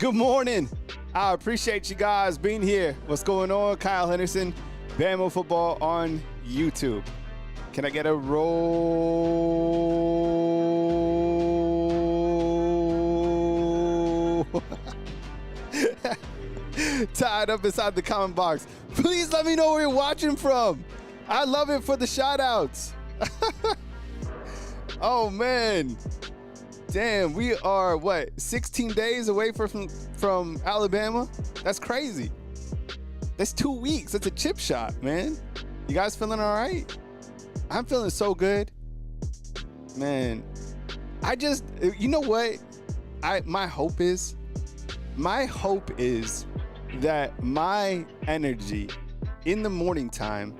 Good morning. I appreciate you guys being here. What's going on? Kyle Henderson, Bama Football on YouTube. Can I get a roll? Tied up inside the comment box. Please let me know where you're watching from. I love it for the shout outs. Oh man. Damn, we are, 16 days away from Alabama? That's crazy. That's 2 weeks. That's a chip shot, man. You guys feeling all right? I'm feeling so good. Man, you know what? My hope is that my energy in the morning time,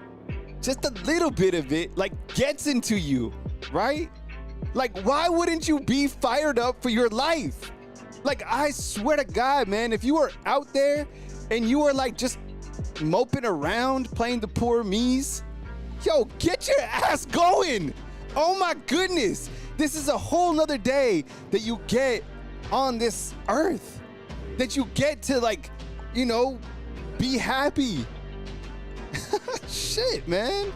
just a little bit of it, gets into you, right? Why wouldn't you be fired up for your life? I swear to God, man, if you are out there and you are just moping around playing the poor me's, yo, get your ass going. Oh my goodness. This is a whole nother day that you get on this earth, that you get to be happy. Shit, man.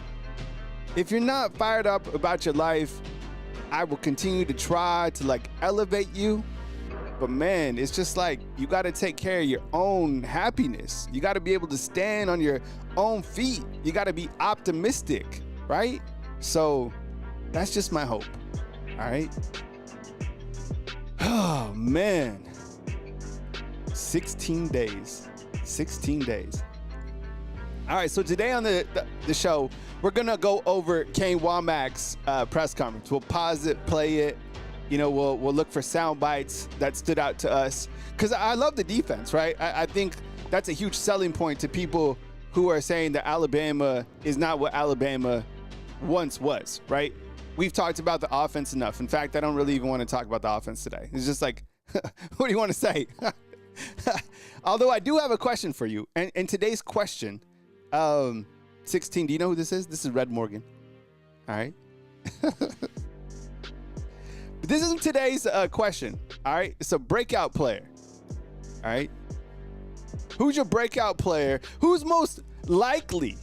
If you're not fired up about your life, I will continue to try to elevate you. But man, it's just you got to take care of your own happiness. You got to be able to stand on your own feet. You got to be optimistic, right? So that's just my hope. All right. Oh man. 16 days. 16 days. All right, so today on the show, we're going to go over Kane Wommack's press conference. We'll pause it, play it. We'll look for sound bites that stood out to us. Because I love the defense, right? I think that's a huge selling point to people who are saying that Alabama is not what Alabama once was, right? We've talked about the offense enough. In fact, I don't really even want to talk about the offense today. It's just what do you want to say? Although I do have a question for you. And today's question... 16, do you know who this is? This is Red Morgan. All right. But this is today's question. All right. It's a breakout player. All right. Who's your breakout player? Who's most likely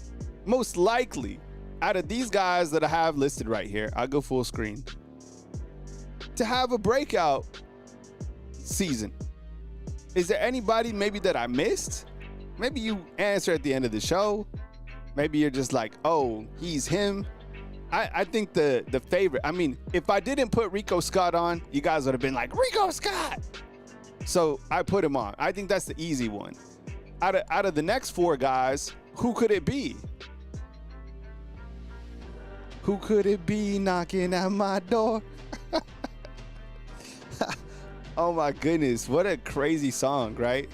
out of these guys that I have listed right here? I'll go full screen to have a breakout season. Is there anybody maybe that I missed? Maybe you answer at the end of the show. Maybe you're just oh, he's him. I think the favorite, if I didn't put Rico Scott on, you guys would have been Rico Scott. So I put him on. I think that's the easy one. Out of the next four guys, who could it be? Who could it be knocking at my door? Oh my goodness, what a crazy song, right?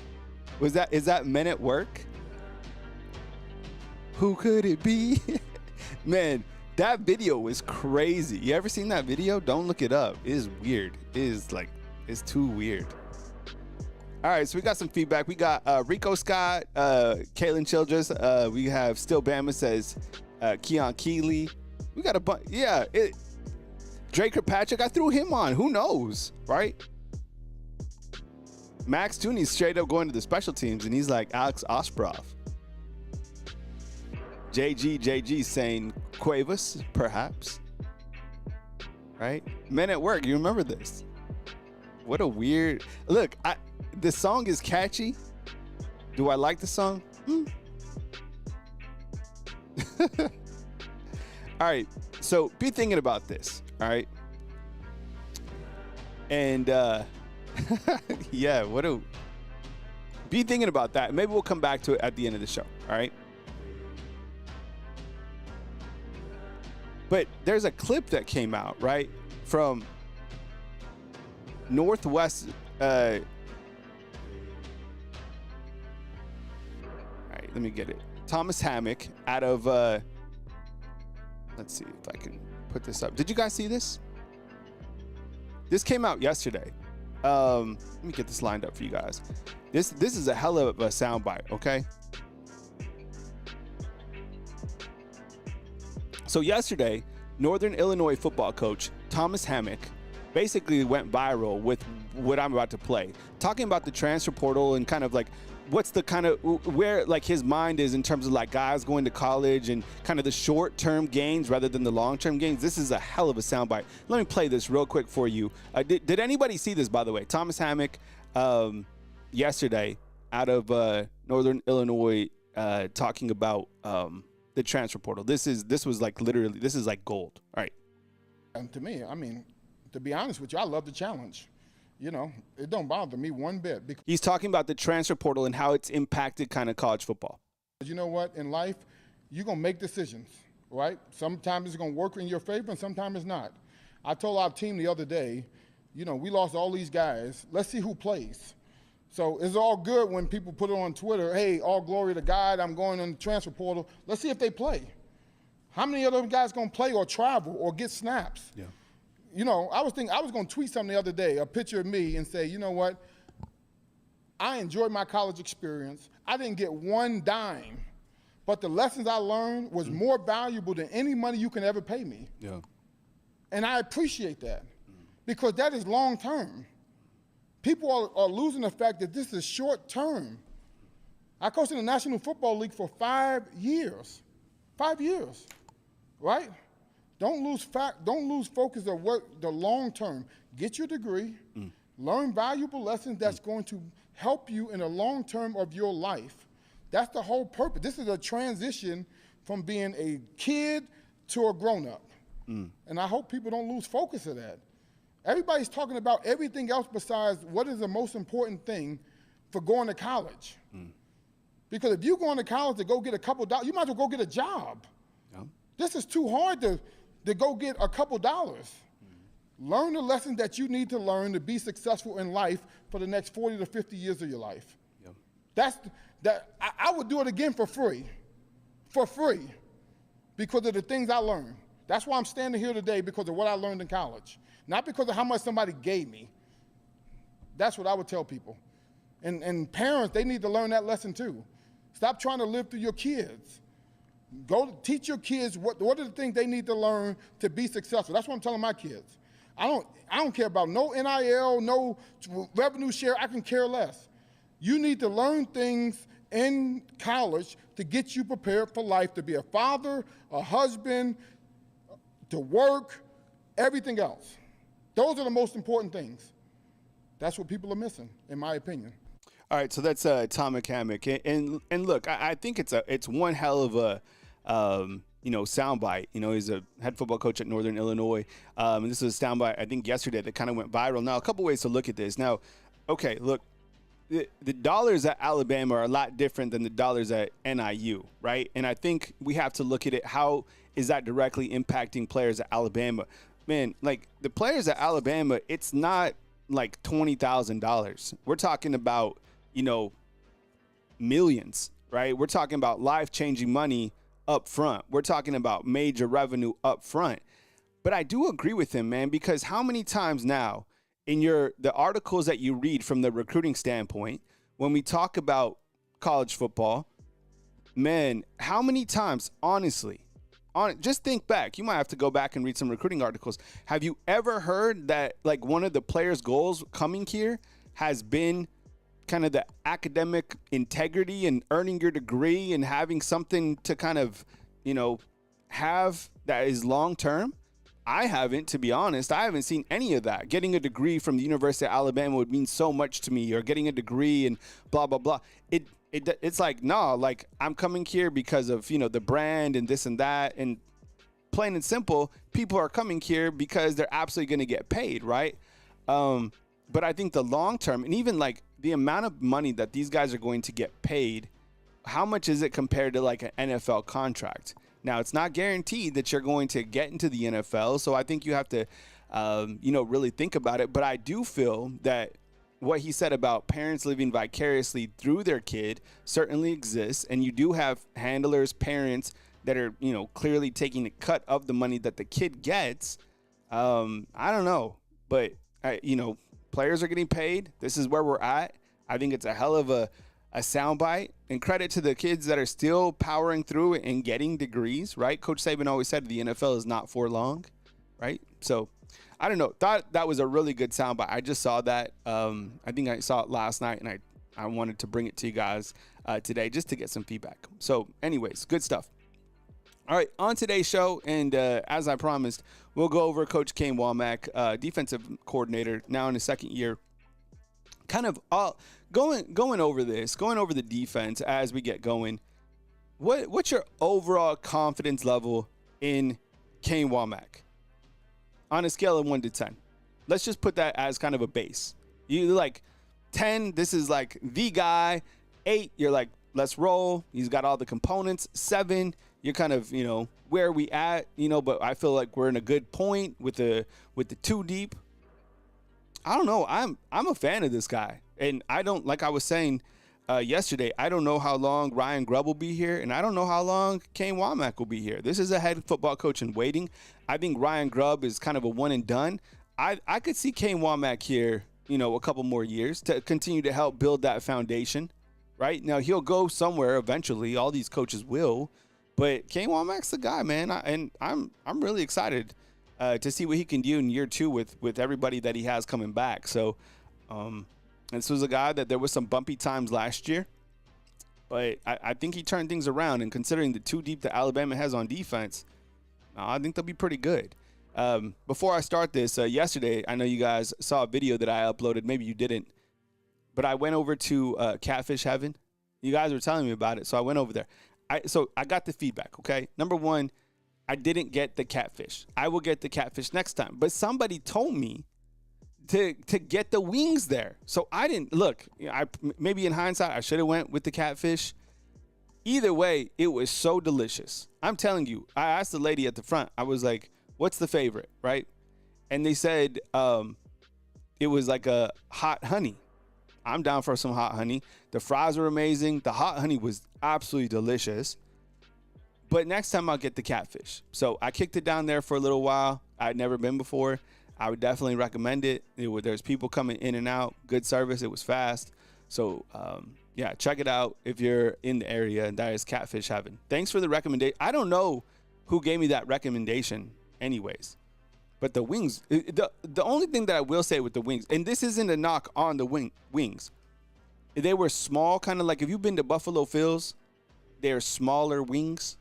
Is that Men at Work? Who could it be? Man, that video was crazy. You ever seen that video? Don't look it up. It is weird. It's too weird. All right, so we got some feedback. We got Rico Scott, Caitlin Childress. We have Still Bama says Keon Keeley. We got a bunch. Yeah, Drake Kirkpatrick. I threw him on. Who knows, right? Max Tooney's straight up going to the special teams, and he's like Alex Osprov. JG saying Cuevas, perhaps. Right? Men at Work, you remember this. What a weird... Look, the song is catchy. Do I like the song? All right, so be thinking about this, all right? And... yeah, be thinking about that. Maybe we'll come back to it at the end of the show. All right. But there's a clip that came out, right, from Northwest. All right, let me get it. Thomas Hammock out of. Let's see if I can put this up. Did you guys see this? This came out yesterday. Let me get this lined up for you guys. This is a hell of a soundbite, okay? So yesterday, Northern Illinois football coach Thomas Hammock basically went viral with what I'm about to play, talking about the transfer portal and kind of like what's the kind of where like his mind is in terms of like guys going to college and kind of the short-term gains rather than the long-term gains. This is a hell of a soundbite. Let me play this real quick for you. Did anybody see this, by the way? Thomas Hammock yesterday out of Northern Illinois talking about the transfer portal. This was like literally, this is like gold. All right. And to me, I mean, to be honest with you, I love the challenge. You know, it don't bother me one bit. Because he's talking about the transfer portal and how it's impacted kind of college football. You know what? In life, you're going to make decisions, right? Sometimes it's going to work in your favor and sometimes it's not. I told our team the other day, you know, we lost all these guys. Let's see who plays. So it's all good when people put it on Twitter, hey, all glory to God, I'm going in the transfer portal. Let's see if they play. How many of those guys going to play or travel or get snaps? Yeah. You know, I was going to tweet something the other day, a picture of me, and say, you know what? I enjoyed my college experience. I didn't get one dime, but the lessons I learned was more valuable than any money you can ever pay me. Yeah. And I appreciate that because that is long term. People are losing the fact that this is short term. I coached in the National Football League for 5 years. 5 years, right? Don't lose focus of what the long term. Get your degree, learn valuable lessons that's going to help you in the long term of your life. That's the whole purpose. This is a transition from being a kid to a grown-up. And I hope people don't lose focus of that. Everybody's talking about everything else besides what is the most important thing for going to college. Because if you're going to college to go get a couple dollars, you might as well go get a job. Yeah. This is too hard to go get a couple dollars. Learn the lessons that you need to learn to be successful in life for the next 40 to 50 years of your life. Yeah. I would do it again for free, because of the things I learned. That's why I'm standing here today, because of what I learned in college, not because of how much somebody gave me. That's what I would tell people. And parents, they need to learn that lesson too. Stop trying to live through your kids. Go teach your kids what are the things they need to learn to be successful. That's what I'm telling my kids. I don't care about no NIL, no revenue share. I can care less. You need to learn things in college to get you prepared for life, to be a father, a husband, to work, everything else. Those are the most important things. That's what people are missing, in my opinion. All right, so that's Thomas Hammock, and look, I think it's one hell of a soundbite. You know, he's a head football coach at Northern Illinois, and this is a soundbite I think yesterday that kind of went viral. Now, a couple ways to look at this. Now, okay, look, the dollars at Alabama are a lot different than the dollars at NIU, right? And I think we have to look at it. How is that directly impacting players at Alabama? Man, like the players at Alabama, it's not like $20,000. We're talking about, you know, millions, right? We're talking about life-changing money up front. We're talking about major revenue up front. But I do agree with him, man, because how many times now in the articles that you read from the recruiting standpoint, when we talk about college football, man, how many times, honestly, just think back. You might have to go back and read some recruiting articles. Have you ever heard that like one of the players' goals coming here has been kind of the academic integrity and earning your degree and having something to kind of, you know, have that is long term? I haven't, to be honest. I haven't seen any of that. Getting a degree from the University of Alabama would mean so much to me, or getting a degree and blah, blah, blah. It's like, no, like I'm coming here because of, you know, the brand and this and that. And plain and simple, people are coming here because they're absolutely going to get paid, right? But I think the long term, and even like the amount of money that these guys are going to get paid, how much is it compared to like an NFL contract? Now, it's not guaranteed that you're going to get into the NFL, so I think you have to, really think about it. But I do feel that what he said about parents living vicariously through their kid certainly exists, and you do have handlers, parents that are, you know, clearly taking a cut of the money that the kid gets. I don't know, but players are getting paid. This is where we're at. I think it's a hell of a soundbite, and credit to the kids that are still powering through and getting degrees, right? Coach Saban always said the NFL is not for long, right? So I don't know. Thought that was a really good soundbite. I just saw that. I think I saw it last night, and I wanted to bring it to you guys today just to get some feedback. So anyways, good stuff. All right, on today's show, and as I promised, we'll go over Coach Kane Wommack, defensive coordinator, now in his second year. Kind of going over the defense as we get going. What's your overall confidence level in Kane Wommack on a scale of 1 to 10? Let's just put that as kind of a base. You like 10, this is like the guy. 8, you're like, let's roll. He's got all the components. 7, you're kind of, where are we at, but I feel like we're in a good point with the 2 deep. I don't know. I'm a fan of this guy. And I don't, like I was saying yesterday, I don't know how long Ryan Grubb will be here, and I don't know how long Kane Wommack will be here. This is a head football coach in waiting. I think Ryan Grubb is kind of a one and done. I could see Kane Wommack here, a couple more years to continue to help build that foundation, right? Now, he'll go somewhere eventually. All these coaches will. But Kane Wommack's the guy, man. I'm really excited to see what he can do in year 2 with everybody that he has coming back. So, this was a guy that there was some bumpy times last year, but I think he turned things around. And considering the 2 deep that Alabama has on defense, I think they'll be pretty good. Before I start this, yesterday, I know you guys saw a video that I uploaded. Maybe you didn't, but I went over to Catfish Heaven. You guys were telling me about it, so I went over there. So I got the feedback, okay? Number 1, I didn't get the catfish. I will get the catfish next time. But somebody told me to get the wings there. So I didn't look. Maybe in hindsight, I should have went with the catfish. Either way, it was so delicious. I'm telling you, I asked the lady at the front. I was like, what's the favorite, right? And they said it was like a hot honey. I'm down for some hot honey. The fries were amazing. The hot honey was absolutely delicious. But next time I'll get the catfish. So I kicked it down there for a little while. I'd never been before. I would definitely recommend it. There's people coming in and out. Good service. It was fast. So, yeah, check it out if you're in the area. That is Catfish Heaven. Thanks for the recommendation. I don't know who gave me that recommendation anyways. But the wings, the only thing that I will say with the wings, and this isn't a knock on the wings. They were small, kind of like if you've been to Buffalo Phil's, they're smaller wings.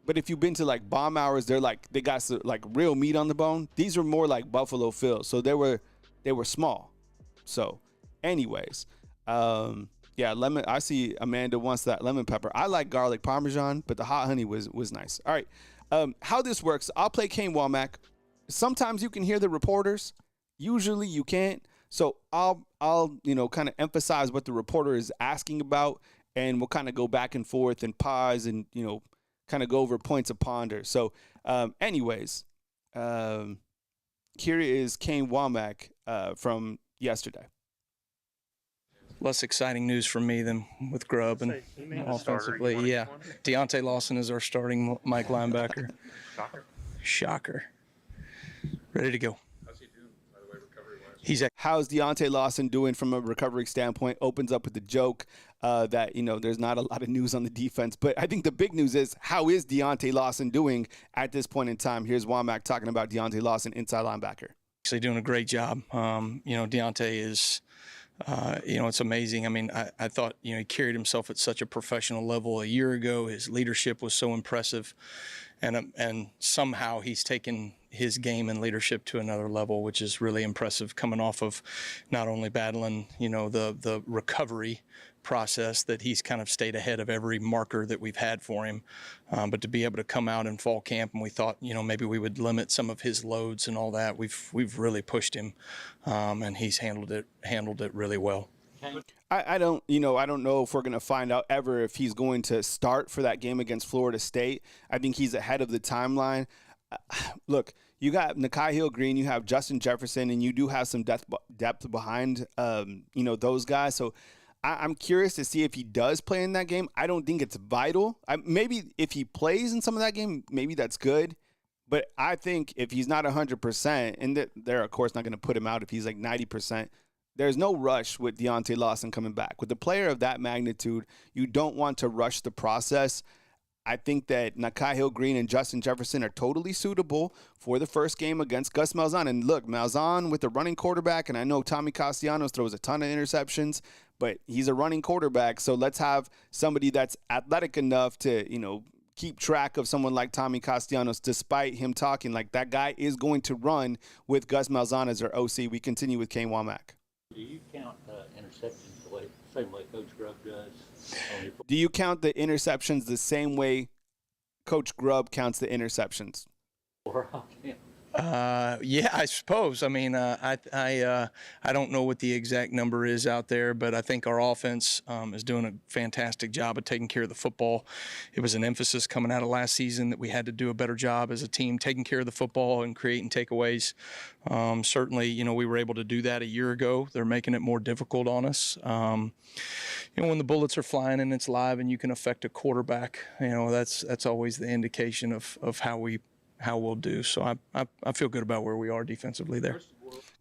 But if you've been to like Bomb Hours, they got like real meat on the bone. These were more like Buffalo Phil's, so they were small. So, anyways, yeah, lemon. I see Amanda wants that lemon pepper. I like garlic parmesan, but the hot honey was nice. All right, how this works? I'll play Kane Wommack. Sometimes you can hear the reporters. Usually you can't. So I'll kind of emphasize what the reporter is asking about, and we'll kind of go back and forth and pause and kind of go over points of ponder. So, anyways, here is Kane Wommack from yesterday. Less exciting news for me than with Grubb and offensively. Yeah, Deontay Lawson is our starting Mike linebacker. Shocker. Ready to go. How's he doing, by the way, recovery-wise? How's Deontay Lawson doing from a recovery standpoint? Opens up with the joke that, there's not a lot of news on the defense. But I think the big news is, how is Deontay Lawson doing at this point in time? Here's Wommack talking about Deontay Lawson, inside linebacker. Actually doing a great job. Deontay is, it's amazing. I mean, I thought, he carried himself at such a professional level a year ago. His leadership was so impressive. And somehow he's taken his game and leadership to another level, which is really impressive, coming off of not only battling, the recovery process that he's kind of stayed ahead of every marker that we've had for him, but to be able to come out in fall camp, and we thought, maybe we would limit some of his loads and all that. We've really pushed him, and he's handled it really well. I don't know if we're going to find out ever if he's going to start for that game against Florida State. I think he's ahead of the timeline. Look, you got Nakai Hill-Green, you have Justin Jefferson, and you do have some depth behind, those guys. So I'm curious to see if he does play in that game. I don't think it's vital. Maybe if he plays in some of that game, maybe that's good. But I think if he's not 100%, and they're, of course, not going to put him out if he's like 90%, there's no rush with Deontay Lawson coming back. With a player of that magnitude, you don't want to rush the process. I think that Nakai Hill-Green and Justin Jefferson are totally suitable for the first game against Gus Malzahn. And look, Malzahn with a running quarterback, and I know Tommy Castellanos throws a ton of interceptions, but he's a running quarterback. So let's have somebody that's athletic enough to, keep track of someone like Tommy Castellanos, despite him talking like that guy is going to run with Gus Malzahn as their OC. We continue with Kane Wommack. Do you count interceptions the same way Coach Grubb does? Do you count the interceptions the same way Coach Grubb counts the interceptions? Yeah, I suppose. I mean, I don't know what the exact number is out there, but I think our offense is doing a fantastic job of taking care of the football. It was an emphasis coming out of last season that we had to do a better job as a team taking care of the football and creating takeaways. Certainly, we were able to do that a year ago. They're making it more difficult on us. When the bullets are flying and it's live and you can affect a quarterback, that's always the indication of how we'll do. So I feel good about where we are defensively there.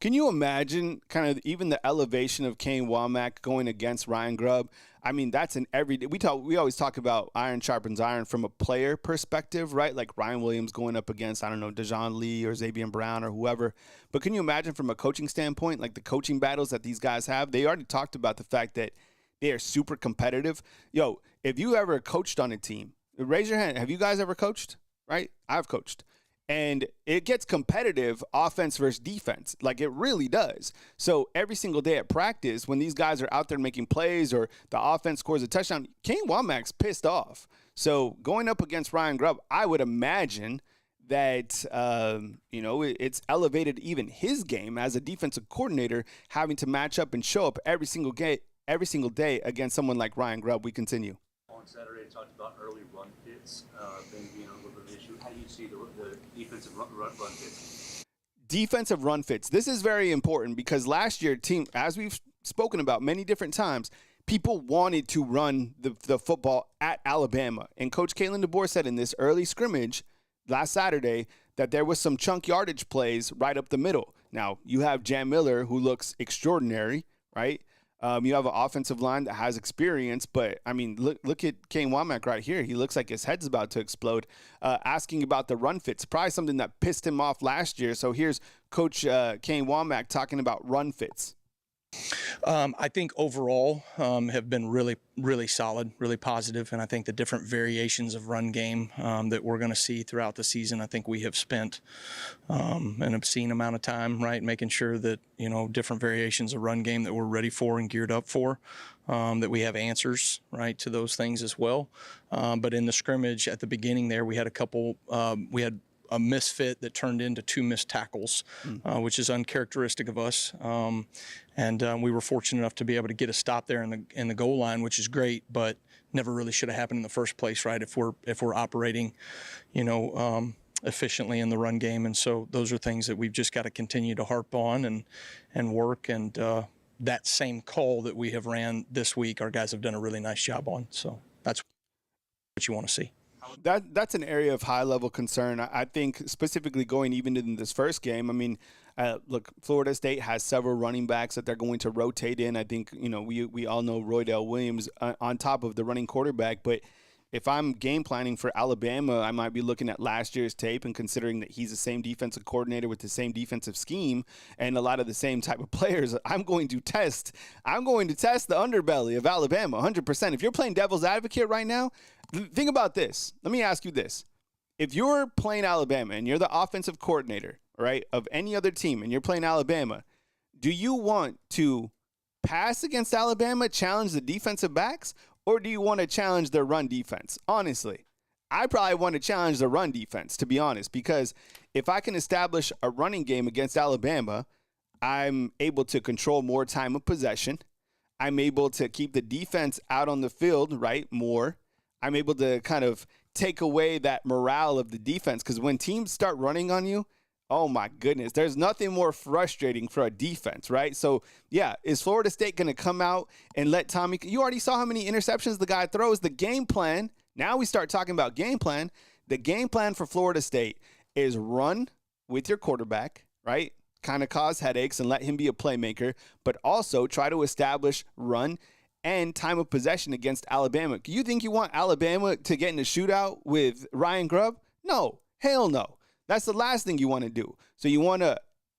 Can you imagine kind of even the elevation of Kane Wommack going against Ryan Grubb? I mean, that's an everyday. We always talk about iron sharpens iron from a player perspective, right? Like Ryan Williams going up against, Dejon Lee or Xavier Brown or whoever. But can you imagine from a coaching standpoint, like the coaching battles that these guys have? They already talked about the fact that they are super competitive. Yo, if you ever coached on a team, raise your hand. Have you guys ever coached? Right? I've coached. And it gets competitive offense versus defense. Like it really does. So every single day at practice, when these guys are out there making plays or the offense scores a touchdown, Kane Wommack's pissed off. So going up against Ryan Grubb, I would imagine that, it's elevated even his game as a defensive coordinator, having to match up and show up every single day against someone like Ryan Grubb. We continue. On Saturday, I talked about early run fits being a little bit of an issue. How do you see the defensive run fits? Defensive run fits. This is very important because last year, team, as we've spoken about many different times, people wanted to run the football at Alabama. And Coach Kalen DeBoer said in this early scrimmage last Saturday that there was some chunk yardage plays right up the middle. Now, you have Jam Miller, who looks extraordinary, right? You have an offensive line that has experience, but, look at Kane Wommack right here. He looks like his head's about to explode. Asking about the run fits, probably something that pissed him off last year. So here's Coach Kane Wommack talking about run fits. I think overall have been really, really solid, really positive, and I think the different variations of run game that we're going to see throughout the season, I think we have spent an obscene amount of time, right, making sure that, different variations of run game that we're ready for and geared up for, that we have answers, right, to those things as well. But in the scrimmage at the beginning there, we had a misfit that turned into 2 missed tackles, which is uncharacteristic of us. And we were fortunate enough to be able to get a stop there in the goal line, which is great, but never really should have happened in the first place, right? If we're operating, efficiently in the run game. And so those are things that we've just got to continue to harp on and work. And that same call that we have ran this week, our guys have done a really nice job on. So that's what you want to see. That's an area of high-level concern. I think specifically going even in this first game, look, Florida State has several running backs that they're going to rotate in. I think, we all know Roydell Williams on top of the running quarterback. But if I'm game planning for Alabama, I might be looking at last year's tape and considering that he's the same defensive coordinator with the same defensive scheme and a lot of the same type of players. I'm going to test the underbelly of Alabama 100%. If you're playing devil's advocate right now, think about this. Let me ask you this. If you're playing Alabama and you're the offensive coordinator, right, of any other team and you're playing Alabama, do you want to pass against Alabama, challenge the defensive backs, or do you want to challenge their run defense? Honestly, I probably want to challenge the run defense, to be honest, because if I can establish a running game against Alabama, I'm able to control more time of possession. I'm able to keep the defense out on the field, right, more. I'm able to kind of take away that morale of the defense because when teams start running on you, oh my goodness, there's nothing more frustrating for a defense, right? So, yeah, is Florida State going to come out and let Tommy – you already saw how many interceptions the guy throws. The game plan – now we start talking about game plan. The game plan for Florida State is run with your quarterback, right? Kind of cause headaches and let him be a playmaker, but also try to establish run and time of possession against Alabama. Do you think you want Alabama to get in a shootout with Ryan Grubb? No, hell no. That's the last thing you want to do. So you want to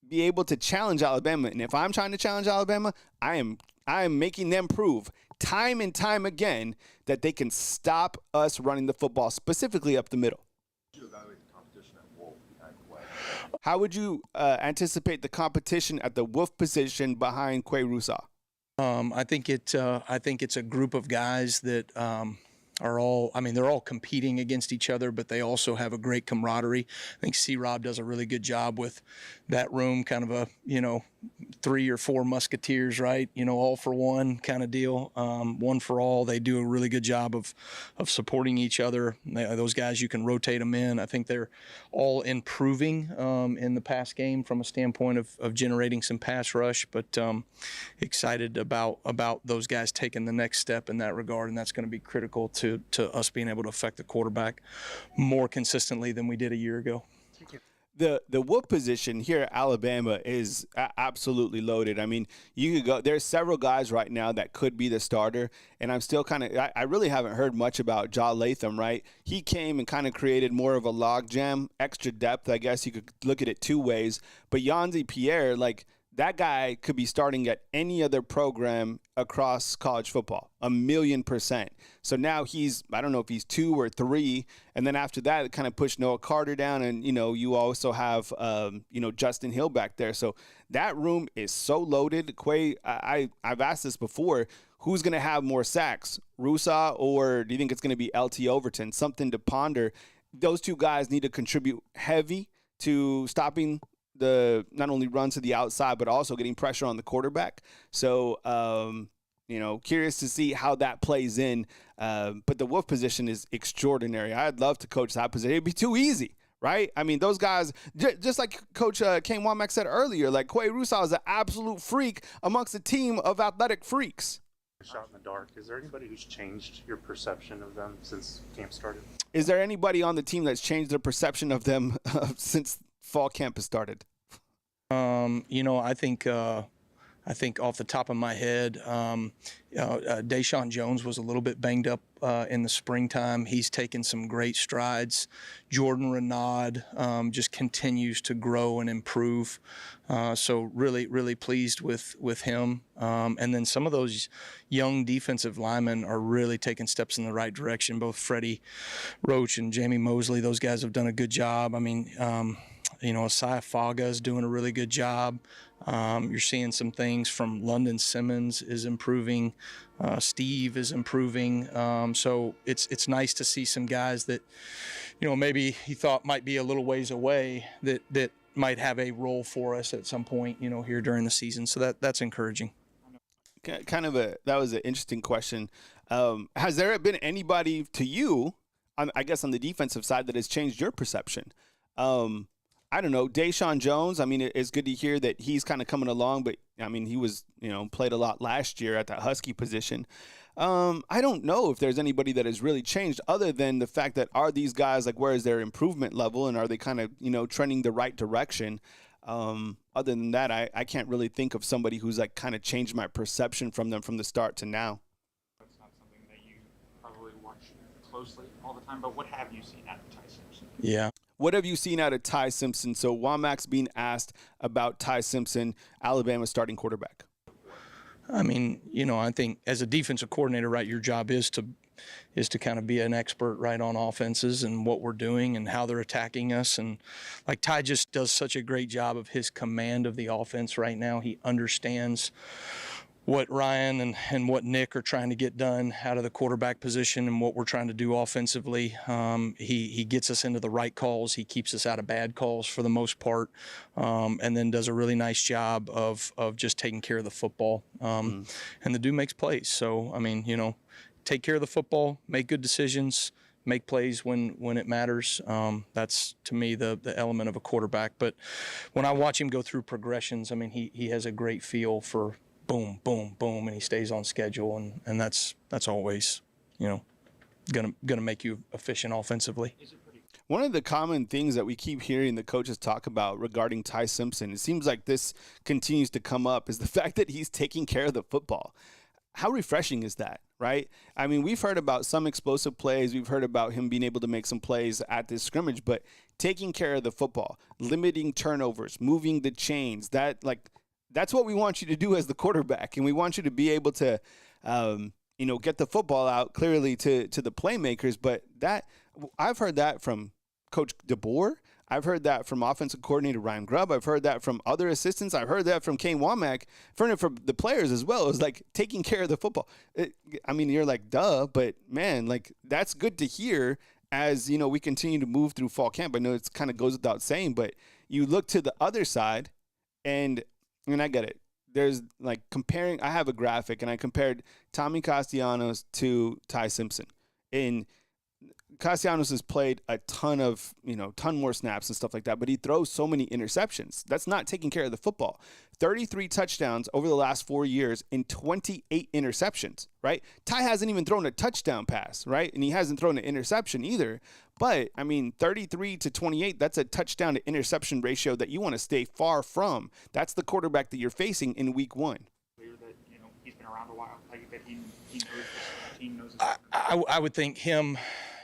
be able to challenge Alabama. And if I'm trying to challenge Alabama, I am making them prove time and time again that they can stop us running the football, specifically up the middle. How would you anticipate the competition at the Wolf position behind Quay Rusaw? I think it's a group of guys that are all, I mean, they're all competing against each other, but they also have a great camaraderie. I think C-Rob does a really good job with that room, kind of a, 3 or 4 musketeers, right? All for one kind of deal, one for all. They do a really good job of supporting each other. Those guys, you can rotate them in. I think they're all improving in the pass game from a standpoint of generating some pass rush, but excited about those guys taking the next step in that regard, and that's going to be critical to us being able to affect the quarterback more consistently than we did a year ago. The Wolf position here at Alabama is absolutely loaded. I mean, you could go. There's several guys right now that could be the starter, and I'm still I really haven't heard much about Ja Latham, right? He came and kind of created more of a logjam, extra depth. I guess you could look at it 2 ways. But Yanzi Pierre, that guy could be starting at any other program across college football, 1,000,000%. So now I don't know if he's 2 or 3. And then after that, it kind of pushed Noah Carter down. And, you also have, Justin Hill back there. So that room is so loaded. Quay, I've asked this before, who's going to have more sacks, Rusaw, or do you think it's going to be LT Overton? Something to ponder. Those 2 guys need to contribute heavy to stopping the not only runs to the outside, but also getting pressure on the quarterback. So, curious to see how that plays in. But the Wolf position is extraordinary. I'd love to coach that position. It'd be too easy, right? I mean, those guys, just like Coach Kane Wommack said earlier, Quay Rusaw is an absolute freak amongst a team of athletic freaks. Shot in the dark. Is there anybody who's changed your perception of them since camp started? Is there anybody on the team that's changed their perception of them since fall camp has started? I think off the top of my head, Deshaun Jones was a little bit banged up in the springtime. He's taken some great strides. Jordan Renaud just continues to grow and improve. So really, really pleased with him. And then some of those young defensive linemen are really taking steps in the right direction. Both Freddie Roach and Jamie Mosley, those guys have done a good job. I mean, Asai Faga is doing a really good job. You're seeing some things from London Simmons is improving. Steve is improving. So it's nice to see some guys that, maybe he thought might be a little ways away that might have a role for us at some point, here during the season. So that's encouraging. That was an interesting question. Has there been anybody to you, I guess on the defensive side, that has changed your perception? I don't know, Deshaun Jones, I mean, it's good to hear that he's kind of coming along, but, I mean, he was, played a lot last year at that Husky position. I don't know if there's anybody that has really changed other than the fact that are these guys, where is their improvement level, and are they kind of, trending the right direction? Other than that, I can't really think of somebody who's, kind of changed my perception from them from the start to now. It's not something that you probably watch closely all the time, but what have you seen out of Ty Simpson? Yeah. What have you seen out of Ty Simpson? So Wommack's being asked about Ty Simpson, Alabama's starting quarterback. I mean, I think as a defensive coordinator, right, your job is to kind of be an expert, right, on offenses and what we're doing and how they're attacking us. And Ty just does such a great job of his command of the offense right now. He understands what Ryan and what Nick are trying to get done out of the quarterback position and what we're trying to do offensively. He gets us into the right calls. He keeps us out of bad calls for the most part, and then does a really nice job of just taking care of the football. And the dude makes plays. So, I mean, take care of the football, make good decisions, make plays when it matters. That's, to me, the element of a quarterback. But when I watch him go through progressions, I mean, he has a great feel for boom, boom, boom, and he stays on schedule, and that's always, gonna make you efficient offensively. One of the common things that we keep hearing the coaches talk about regarding Ty Simpson, it seems like this continues to come up, is the fact that he's taking care of the football. how refreshing is that, right? I mean, we've heard about some explosive plays. We've heard about him being able to make some plays at this scrimmage, but taking care of the football, limiting turnovers, moving the chains, that's what we want you to do as the quarterback. And we want you to be able to, get the football out clearly to the playmakers. But I've heard that from Coach DeBoer. I've heard that from offensive coordinator Ryan Grubb. I've heard that from other assistants. I've heard that from Kane Wommack. I've heard it from the players as well. It's like taking care of the football. You're like, duh, but man, like that's good to hear as, we continue to move through fall camp. I know it kind of goes without saying, but you look to the other side and I get it. There's like comparing, I have a graphic and I compared Tommy Castellanos to Ty Simpson. And Castellanos has played a ton more snaps and stuff like that, but he throws so many interceptions. That's not taking care of the football. 33 touchdowns over the last 4 years and 28 interceptions, right? Ty hasn't even thrown a touchdown pass, right? And he hasn't thrown an interception either. But, 33 to 28, that's a touchdown to interception ratio that you want to stay far from. That's the quarterback that you're facing in week 1. Clear that, he's been around a while, like that he knows this team knows his I would think him,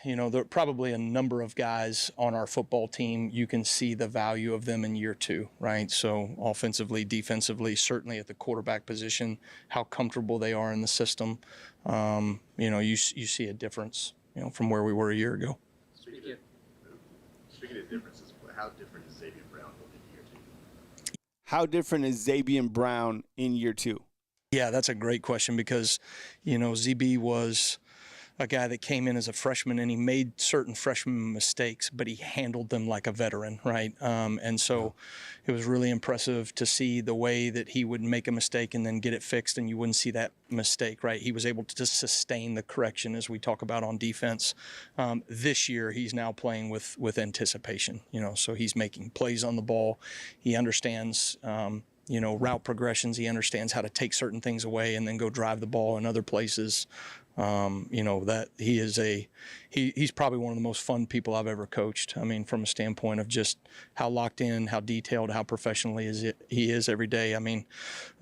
there are probably a number of guys on our football team. You can see the value of them in year 2, right? So offensively, defensively, certainly at the quarterback position, how comfortable they are in the system. You see a difference, from where we were a year ago. Speaking of differences, how different is Xavier Brown in year 2? How different is Xavier Brown in year 2? Yeah, that's a great question because, ZB was a guy that came in as a freshman and he made certain freshman mistakes, but he handled them like a veteran, right? And so it was really impressive to see the way that he would make a mistake and then get it fixed and you wouldn't see that mistake, right? He was able to just sustain the correction as we talk about on defense. This year, he's now playing with anticipation, so he's making plays on the ball. He understands route progressions. He understands how to take certain things away and then go drive the ball in other places. That he's probably one of the most fun people I've ever coached. From a standpoint of just how locked in, how detailed, how professionally he is every day.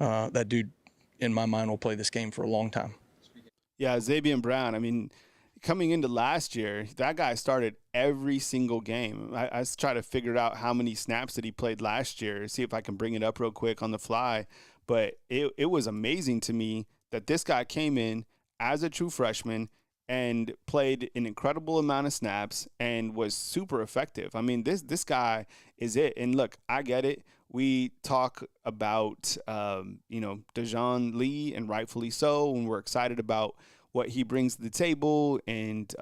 That dude, in my mind, will play this game for a long time. Yeah, Xavier Brown. Coming into last year, that guy started every single game. I try to figure out how many snaps that he played last year, see if I can bring it up real quick on the fly. But it was amazing to me that this guy came in as a true freshman and played an incredible amount of snaps and was super effective. This guy is it. And look, I get it. We talk about, Dejon Lee, and rightfully so, and we're excited about what he brings to the table. And,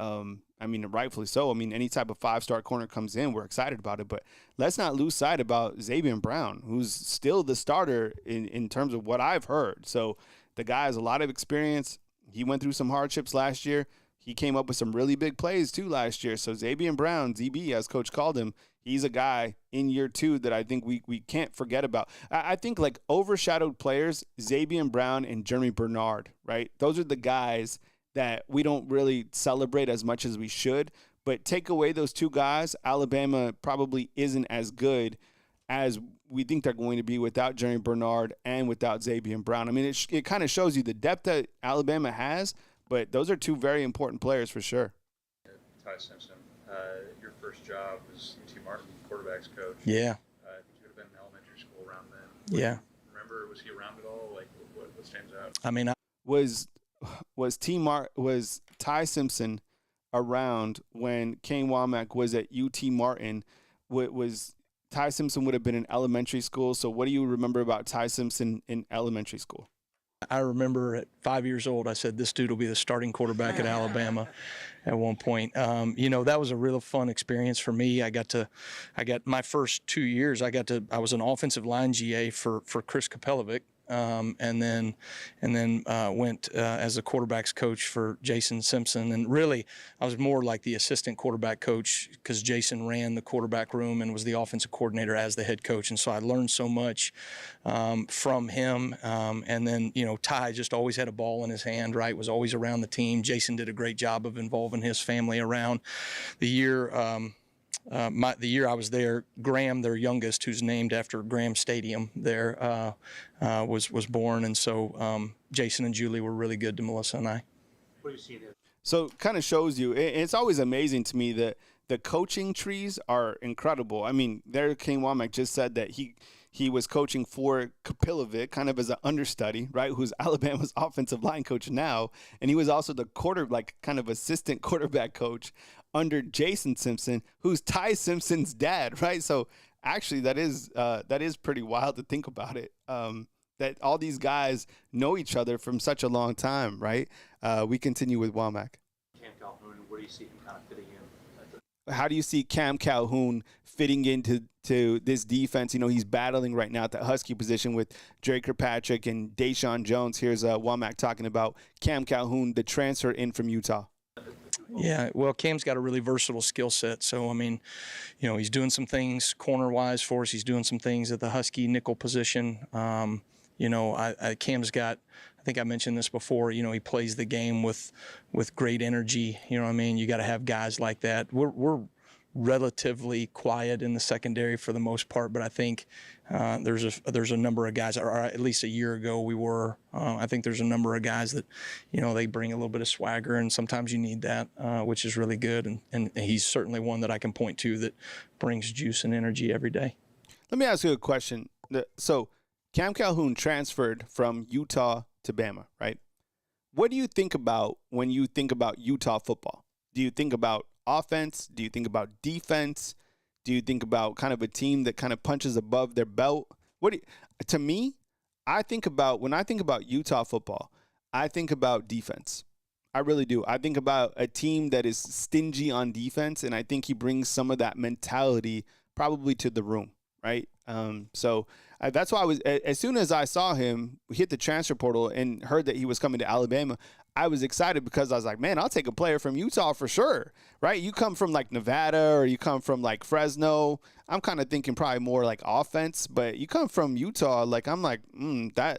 rightfully so. Any type of 5-star corner comes in, we're excited about it. But let's not lose sight about Xavier Brown, who's still the starter in terms of what I've heard. So the guy has a lot of experience. He went through some hardships last year. He came up with some really big plays, too, last year. So Xavier Brown, ZB, as Coach called him, he's a guy in year 2 that I think we can't forget about. I think, like, overshadowed players, Xavier Brown and Jeremy Bernard, right? Those are the guys that we don't really celebrate as much as we should. But take away those 2 guys, Alabama probably isn't as good as we think they're going to be without Jeremy Bernard and without Xavier Brown. It kind of shows you the depth that Alabama has, but those are 2 very important players for sure. Ty Simpson, your first job was UT Martin, quarterback's coach. Yeah. I think you would have been in elementary school around then. Yeah. Remember, was he around at all? Like, what stands out? Was Ty Simpson around when Kane Wommack was at UT Martin? Was Ty Simpson would have been in elementary school. So what do you remember about Ty Simpson in elementary school? I remember at 5 years old, I said, this dude will be the starting quarterback at Alabama at one point. That was a real fun experience for me. I got my first 2 years, I was an offensive line GA for Chris Kapelovic. And then went as a quarterback's coach for Jason Simpson. And really, I was more like the assistant quarterback coach because Jason ran the quarterback room and was the offensive coordinator as the head coach. And so I learned so much from him. And then, Ty just always had a ball in his hand, right, was always around the team. Jason did a great job of involving his family around. The year the year I was there, Graham, their youngest, who's named after Graham Stadium there, was born. And so Jason and Julie were really good to Melissa and I. What do you see there? So it kind of shows you, it's always amazing to me that the coaching trees are incredible. I mean, there Kane Wommack just said that he was coaching for Kapilovic kind of as an understudy, right, who's Alabama's offensive line coach now. And he was also the kind of assistant quarterback coach under Jason Simpson, who's Ty Simpson's dad, right? So actually that is pretty wild to think about it, that all these guys know each other from such a long time, right? We continue with Wommack. Cam Calhoun, where do you see him kind of fitting in? How do you see Cam Calhoun fitting into this defense? You know, he's battling right now at the Husky position with Dre Kirkpatrick and Deshaun Jones. Here's Wommack talking about Cam Calhoun, the transfer in from Utah. Yeah, well, Cam's got a really versatile skill set. So, I mean, you know, he's doing some things corner-wise for us. He's doing some things at the Husky nickel position. You know, Cam's got, I think I mentioned this before, you know, he plays the game with great energy. You know what I mean? You got to have guys like that. We're relatively quiet in the secondary for the most part, but I think there's a number of guys, or at least a year ago we were. I think there's a number of guys that, you know, they bring a little bit of swagger, and sometimes you need that, which is really good. And he's certainly one that I can point to that brings juice and energy every day. Let me ask you a question. So Cam Calhoun transferred from Utah to Bama, right? What do you think about when you think about Utah football? Do you think about offense? Do you think about defense? Do you think about kind of a team that kind of punches above their belt? To me, when I think about Utah football, I think about defense. I really do. I think about a team that is stingy on defense, and I think he brings some of that mentality probably to the room, right? So that's why as soon as I saw him hit the transfer portal and heard that he was coming to Alabama, I was excited because I was like, man, I'll take a player from Utah for sure, right? You come from like Nevada or you come from like Fresno. I'm kind of thinking probably more like offense, but you come from Utah, like I'm like,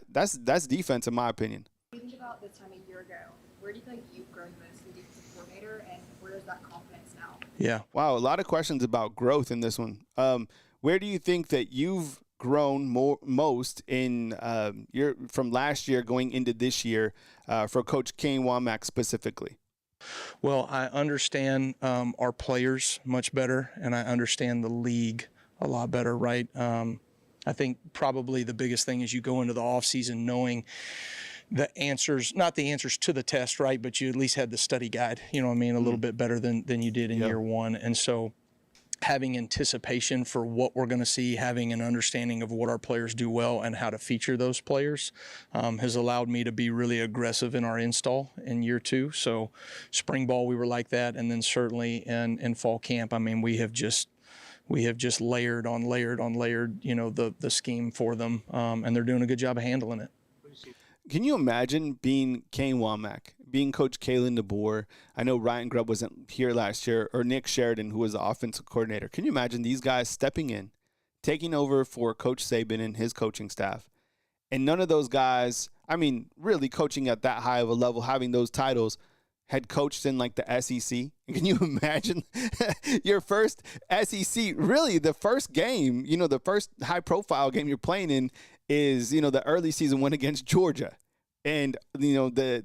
that's defense in my opinion. Think about this time a year ago. Where do you think you've grown most as a defensive coordinator, and where is that confidence now? Yeah. Wow, a lot of questions about growth in this one. Where do you think that you've grown most in from last year going into this year for Coach Kane Wommack specifically? Well, I understand our players much better, and I understand the league a lot better, right? I think probably the biggest thing is you go into the offseason knowing the answers, not the answers to the test, right? But you at least had the study guide, you know what I mean, a little bit better than you did in year one. And so having anticipation for what we're going to see, having an understanding of what our players do well and how to feature those players has allowed me to be really aggressive in our install in year two. So spring ball, we were like that. And then certainly in fall camp, I mean, we have just layered on layered on layered, you know, the scheme for them. And they're doing a good job of handling it. Can you imagine being Kane Wommack, being Coach Kalen DeBoer? I know Ryan Grubb wasn't here last year, or Nick Sheridan, who was the offensive coordinator. Can you imagine these guys stepping in, taking over for Coach Saban and his coaching staff, and none of those guys, I mean, really coaching at that high of a level, having those titles, had coached in like the SEC? Can you imagine your first SEC, really the first game, you know, the first high-profile game you're playing in is, you know, the early season win against Georgia, and, you know, the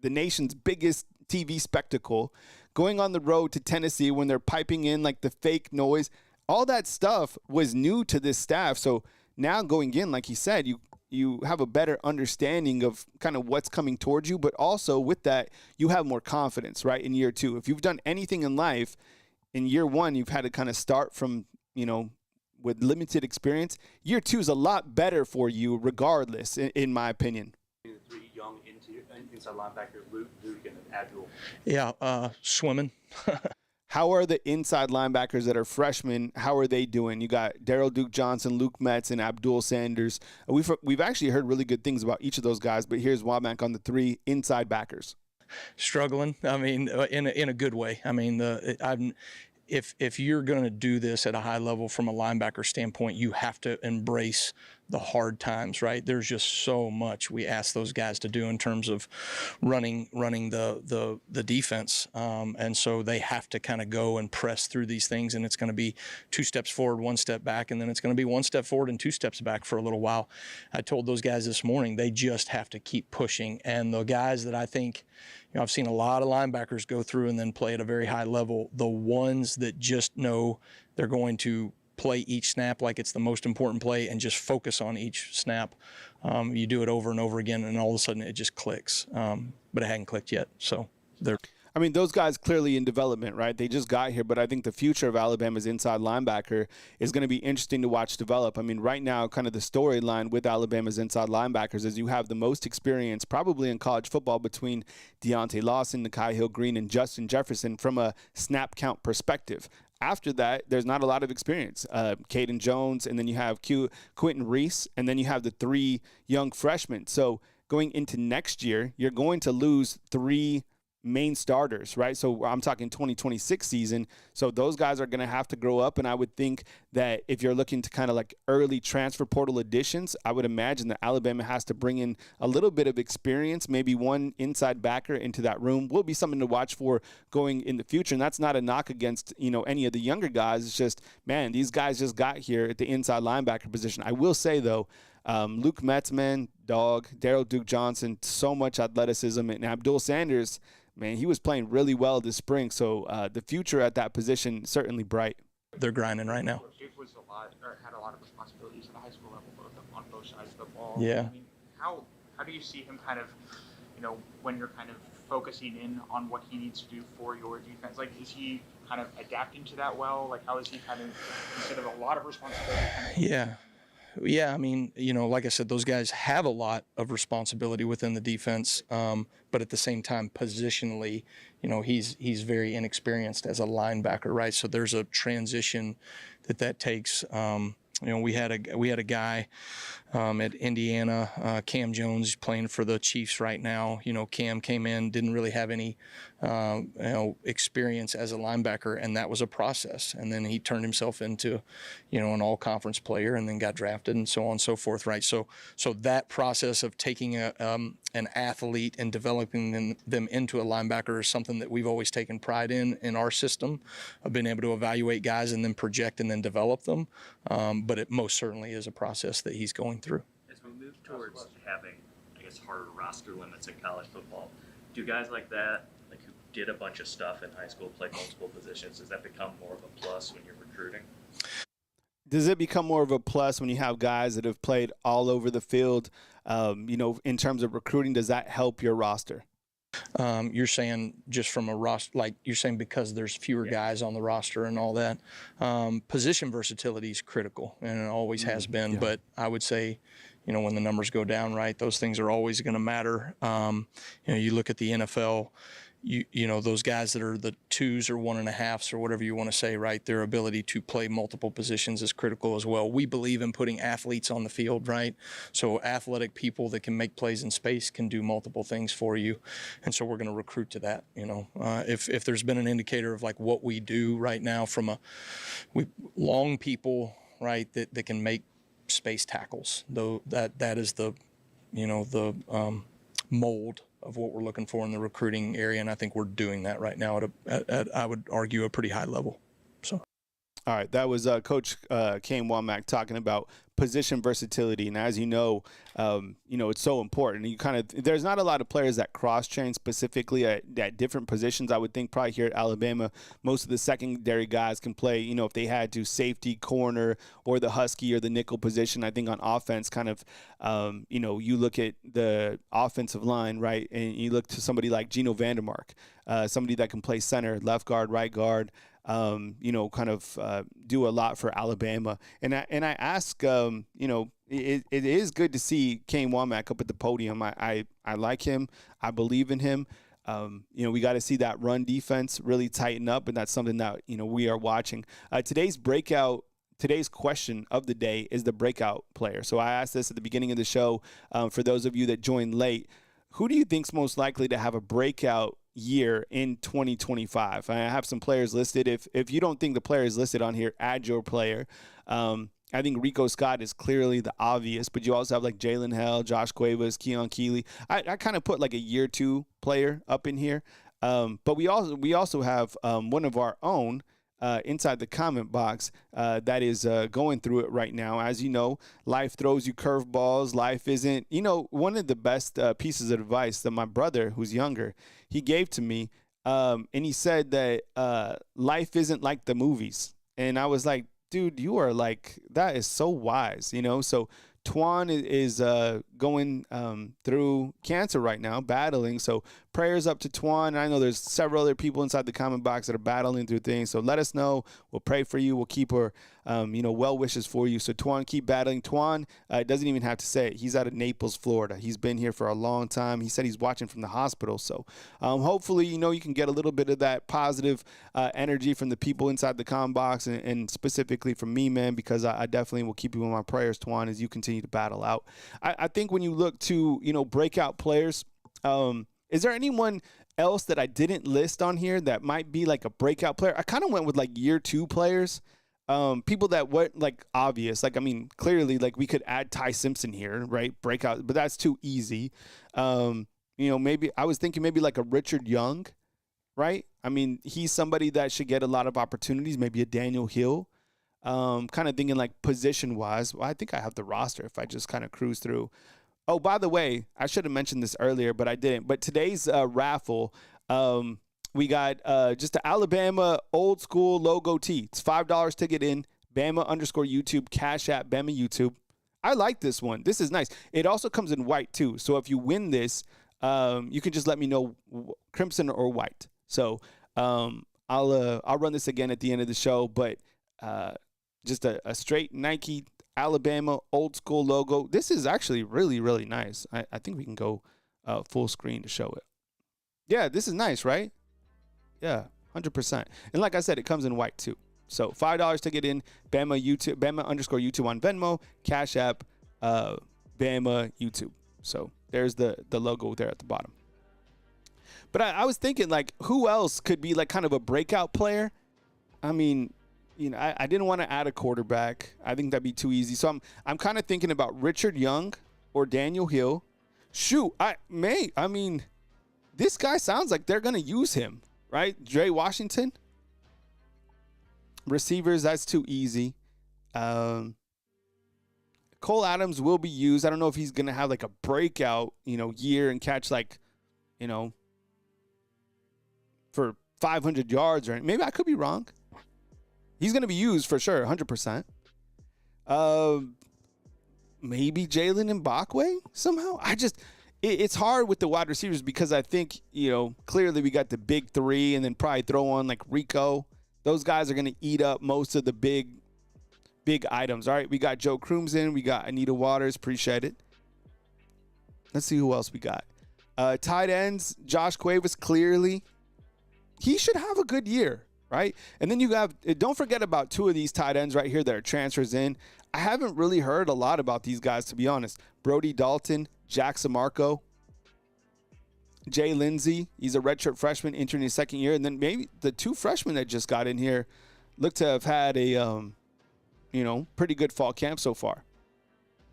nation's biggest TV spectacle, going on the road to Tennessee when they're piping in like the fake noise. All that stuff was new to this staff. So now going in, like he said, you have a better understanding of kind of what's coming towards you, but also with that, you have more confidence, right, in year two. If you've done anything in life, in year one, you've had to kind of start from, you know, with limited experience. Year two is a lot better for you regardless, in my opinion. The three young inside linebackers, Luke, and Abdul. Yeah, swimming. How are the inside linebackers that are freshmen, how are they doing? You got Daryl Duke Johnson, Luke Metz, and Abdul Sanders. We've actually heard really good things about each of those guys, but here's Wommack on the three inside backers. Struggling, I mean, in a good way. I mean, if you're going to do this at a high level from a linebacker standpoint, you have to embrace the hard times, right? There's just so much we ask those guys to do in terms of running the defense. And so they have to kind of go and press through these things, and it's going to be 2 steps forward, 1 step back, and then it's going to be 1 step forward and 2 steps back for a little while. I told those guys this morning, they just have to keep pushing. And the guys that I think, I've seen a lot of linebackers go through and then play at a very high level. The ones that just know they're going to play each snap like it's the most important play and just focus on each snap. You do it over and over again, and all of a sudden it just clicks. But it hadn't clicked yet. So they're. I mean, those guys clearly in development, right? They just got here, but I think the future of Alabama's inside linebacker is going to be interesting to watch develop. I mean, right now, kind of the storyline with Alabama's inside linebackers is you have the most experience probably in college football between Deontay Lawson, Nikhai Hill-Green, and Justin Jefferson from a snap count perspective. After that, there's not a lot of experience. Caden Jones, and then you have Quentin Reese, and then you have the 3 young freshmen. So going into next year, you're going to lose 3 main starters, right? So I'm talking 2026 season. So those guys are going to have to grow up. And I would think that if you're looking to kind of like early transfer portal additions, I would imagine that Alabama has to bring in a little bit of experience, maybe 1 inside backer into that room. Will be something to watch for going in the future. And that's not a knock against, any of the younger guys. It's just, man, these guys just got here at the inside linebacker position. I will say, though, Luke Metzman, Daryl Duke Johnson, so much athleticism, and Abdul Sanders, man, he was playing really well this spring. So the future at that position certainly bright. They're grinding right now. It was had a lot of responsibilities at the high school level, on both sides of the ball. Yeah. I mean, how do you see him kind of, when you're kind of focusing in on what he needs to do for your defense? Like, is he kind of adapting to that well? Like, how is he kind of, instead of a lot of responsibility? Yeah, I mean, like I said, those guys have a lot of responsibility within the defense, but at the same time, positionally, he's very inexperienced as a linebacker, right? So there's a transition that takes. We had a guy at Indiana, Cam Jones, playing for the Chiefs right now. Cam came in, didn't really have any experience as a linebacker, and that was a process. And then he turned himself into, an all-conference player, and then got drafted, and so on and so forth, right? So that process of taking an athlete and developing them into a linebacker is something that we've always taken pride in our system, of being able to evaluate guys and then project and then develop them. But it most certainly is a process that he's going through. As we move towards having, harder roster limits in college football, do guys like that, who did a bunch of stuff in high school, play multiple positions, does that become more of a plus when you're recruiting? Does it become more of a plus when you have guys that have played all over the field? In terms of recruiting, does that help your roster? You're saying just from a roster, like you're saying because there's fewer guys on the roster and all that. Position versatility is critical, and it always has been. Yeah. But I would say, when the numbers go down, right, those things are always going to matter. You look at the NFL. Those guys that are the 2s or 1.5s or whatever you want to say, right, their ability to play multiple positions is critical as well. We believe in putting athletes on the field, right? So athletic people that can make plays in space can do multiple things for you. And so we're going to recruit to that, If there's been an indicator of like what we do right now from long people, right, that can make space tackles, though that is the mold of what we're looking for in the recruiting area, and I think we're doing that right now at I would argue, a pretty high level. So, all right, that was Coach Kane Wommack talking about position versatility, and as you know, it's so important. There's not a lot of players that cross-train specifically at different positions. I would think probably here at Alabama, most of the secondary guys can play, if they had to, safety, corner, or the husky or the nickel position. I think on offense, you look at the offensive line, right, and you look to somebody like Geno Vandermark, somebody that can play center, left guard, right guard, do a lot for Alabama. And I ask, it is good to see Kane Wommack up at the podium. I like him. I believe in him. We got to see that run defense really tighten up, and that's something that, we are watching. Today's question of the day is the breakout player. So I asked this at the beginning of the show. For those of you that joined late, who do you think's most likely to have a breakout year in 2025? I have some players listed. If you don't think the player is listed on here, add your player. I think Rico Scott is clearly the obvious, but you also have like Jalen Hell, Josh Cuevas, Keon Keeley. I kind of put like a year 2 player up in here. But we also have one of our own inside the comment box that is going through it right now. As you know, life throws you curveballs. Life isn't, one of the best pieces of advice that my brother, who's younger, he gave to me. And he said that life isn't like the movies. And I was like, dude, you are like, that is so wise, So Twan is going through cancer right now, battling. So prayers up to Twan. I know there's several other people inside the comment box that are battling through things. So let us know. We'll pray for you. We'll keep her, well wishes for you. So Twan, keep battling. Twan doesn't even have to say it. He's out of Naples, Florida. He's been here for a long time. He said he's watching from the hospital. So hopefully, you can get a little bit of that positive energy from the people inside the comment box and specifically from me, man, because I definitely will keep you in my prayers, Twan, as you continue to battle out. I think when you look to, breakout players, is there anyone else that I didn't list on here that might be like a breakout player? I kind of went with like year 2 players, people that weren't like obvious. Like, I mean, clearly, like we could add Ty Simpson here, right? Breakout, but that's too easy. Maybe I was thinking maybe like a Richard Young, right? I mean, he's somebody that should get a lot of opportunities, maybe a Daniel Hill. Kind of thinking like position wise. Well, I think I have the roster if I just kind of cruise through. Oh, by the way, I should have mentioned this earlier, but I didn't. But today's raffle, we got just the Alabama old school logo tee. It's $5 to get in. Bama_YouTube, Cash App, Bama YouTube. I like this one. This is nice. It also comes in white too. So if you win this, you can just let me know crimson or white. So I'll run this again at the end of the show. But just a straight Nike Alabama old school logo. This is actually really, really nice. I think we can go full screen to show it. Yeah, this is nice, right? Yeah, 100%. And like I said, it comes in white too. So $5 to get in. Bama YouTube, Bama_YouTube on Venmo, Cash App, Bama YouTube. So there's the logo there at the bottom. But I was thinking, like, who else could be like kind of a breakout player? I mean, I didn't want to add a quarterback. I think that'd be too easy. So I'm kind of thinking about Richard Young or Daniel Hill. Shoot, this guy sounds like they're gonna use him, right? Dre Washington. Receivers, that's too easy. Cole Adams will be used. I don't know if he's gonna have like a breakout, year and catch like, for 500 yards or anything. Maybe I could be wrong. He's going to be used for sure, 100%. Maybe Jalen Mbakwe somehow. It's hard with the wide receivers because I think, clearly we got the big 3 and then probably throw on like Rico. Those guys are going to eat up most of the big items. All right, we got Joe Kroomson. We got Anita Waters. Appreciate it. Let's see who else we got. Tight ends, Josh Cuevas, clearly. He should have a good year. Right? And then you have, don't forget about 2 of these tight ends right here that are transfers in. I haven't really heard a lot about these guys, to be honest. Brody Dalton, Jack Samarco, Jay Lindsey. He's a redshirt freshman entering his second year. And then maybe the 2 freshmen that just got in here look to have had a, pretty good fall camp so far.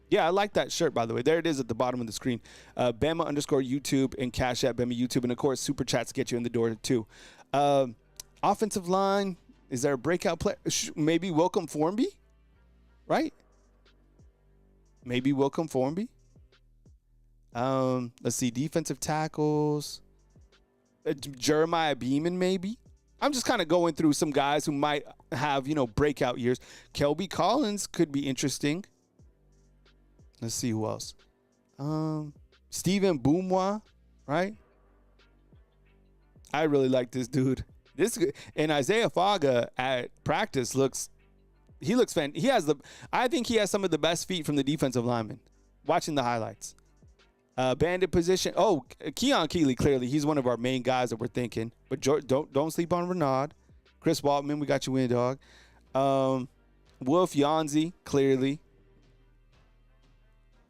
Yeah, I like that shirt, by the way. There it is at the bottom of the screen. Bama_YouTube and Cash App, Bama YouTube. And, of course, Super Chats get you in the door, too. Offensive line, is there a breakout player? Maybe Welcome Formby, right? Maybe Welcome Formby. Let's see, defensive tackles. Jeremiah Beeman, maybe. I'm just kind of going through some guys who might have, breakout years. Kelby Collins could be interesting. Let's see who else. Stephen Boumwa, right? I really like this dude. And Isaiah Faga at practice he looks fantastic. I think he has some of the best feet from the defensive linemen. Watching the highlights. Bandit position. Oh, Keon Keeley, clearly. He's one of our main guys that we're thinking. But don't sleep on Renard. Chris Waltman, we got you in, dog. Wolf Yanzi, clearly.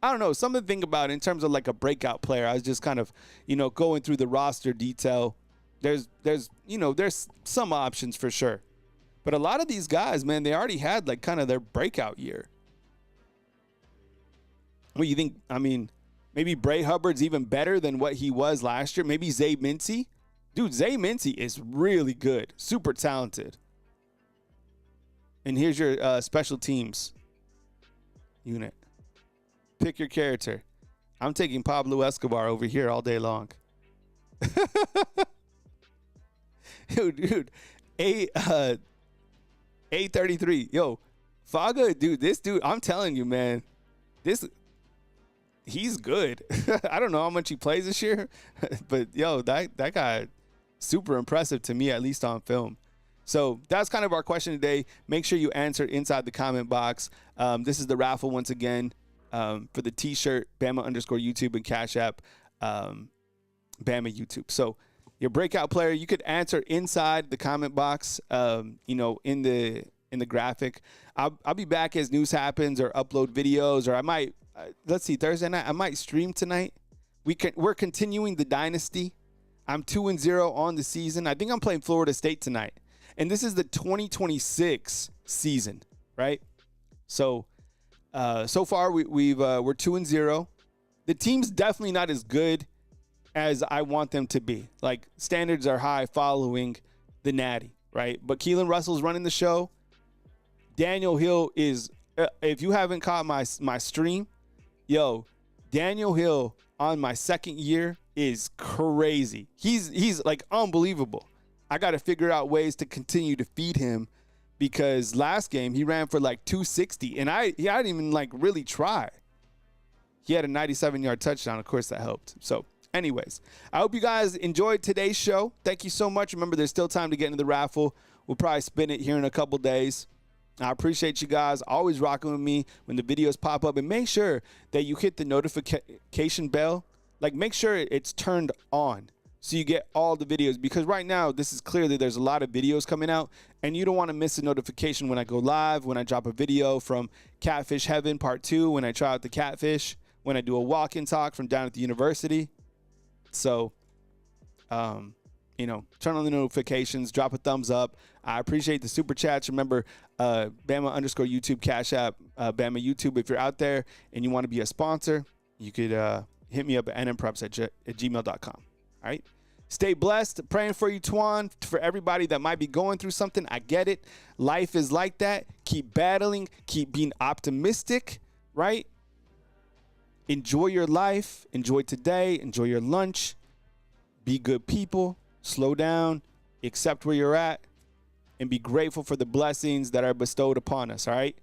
I don't know. Something to think about in terms of like a breakout player. I was just kind of, going through the roster detail. There's some options for sure. But a lot of these guys, man, they already had like kind of their breakout year. What you think? I mean, maybe Bray Hubbard's even better than what he was last year. Maybe Zay Mincy. Dude, Zay Mincy is really good. Super talented. And here's your special teams unit. Pick your character. I'm taking Pablo Escobar over here all day long. Dude, A33. Yo, Faga, dude, this dude, I'm telling you, man, he's good. I don't know how much he plays this year, but yo, that guy, super impressive to me, at least on film. So that's kind of our question today. Make sure you answer inside the comment box. This is the raffle once again for the T-shirt, Bama_YouTube and Cash App, Bama YouTube. So your breakout player, you could answer inside the comment box, in the graphic. I'll be back as news happens or upload videos, or I might, let's see, Thursday night, I might stream tonight. We're continuing the dynasty. I'm 2-0 on the season. I think I'm playing Florida State tonight. And this is the 2026 season, right? So, so far we're 2-0. The team's definitely not as good as I want them to be. Like, standards are high following the Natty, right? But Keelan Russell's running the show. Daniel Hill is, if you haven't caught my stream, yo, Daniel Hill on my second year is crazy. He's like unbelievable. I got to figure out ways to continue to feed him, because last game he ran for like 260, and I didn't even like really try. He had a 97-yard touchdown. Of course, that helped. So anyways, I hope you guys enjoyed today's show. Thank you so much. Remember, there's still time to get into the raffle. We'll probably spin it here in a couple days. I appreciate you guys always rocking with me when the videos pop up, and make sure that you hit the notification bell. Like, make sure it's turned on so you get all the videos, because right now this is clearly there's a lot of videos coming out, and you don't want to miss a notification when I go live, when I drop a video from Catfish Heaven Part 2, when I try out the catfish, when I do a walk-in talk from down at the university. So, turn on the notifications, drop a thumbs up. I appreciate the super chats. Remember, Bama_YouTube Cash App, Bama YouTube. If you're out there and you want to be a sponsor, you could hit me up at nmprops@gmail.com. All right. Stay blessed. Praying for you, Twan. For everybody that might be going through something, I get it. Life is like that. Keep battling. Keep being optimistic, right? Enjoy your life. Enjoy today. Enjoy your lunch. Be good people. Slow down. Accept where you're at. And be grateful for the blessings that are bestowed upon us, all right?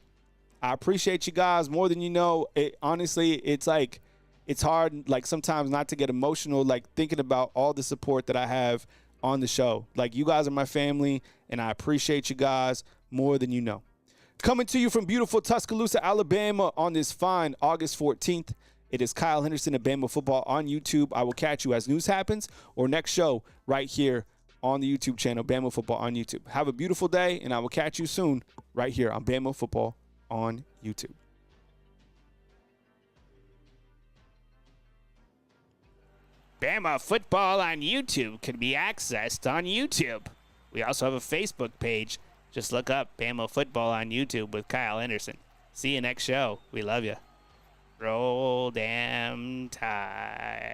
I appreciate you guys more than you know. Honestly, it's like, it's hard, like, sometimes not to get emotional, like, thinking about all the support that I have on the show. Like, you guys are my family, and I appreciate you guys more than you know. Coming to you from beautiful Tuscaloosa, Alabama on this fine August 14th, it is Kyle Henderson of Bama Football on YouTube. I will catch you as news happens or next show right here on the YouTube channel, Bama Football on YouTube. Have a beautiful day, and I will catch you soon right here on Bama Football on YouTube. Bama Football on YouTube can be accessed on YouTube. We also have a Facebook page. Just look up Bama Football on YouTube with Kyle Henderson. See you next show. We love you. Roll damn tide.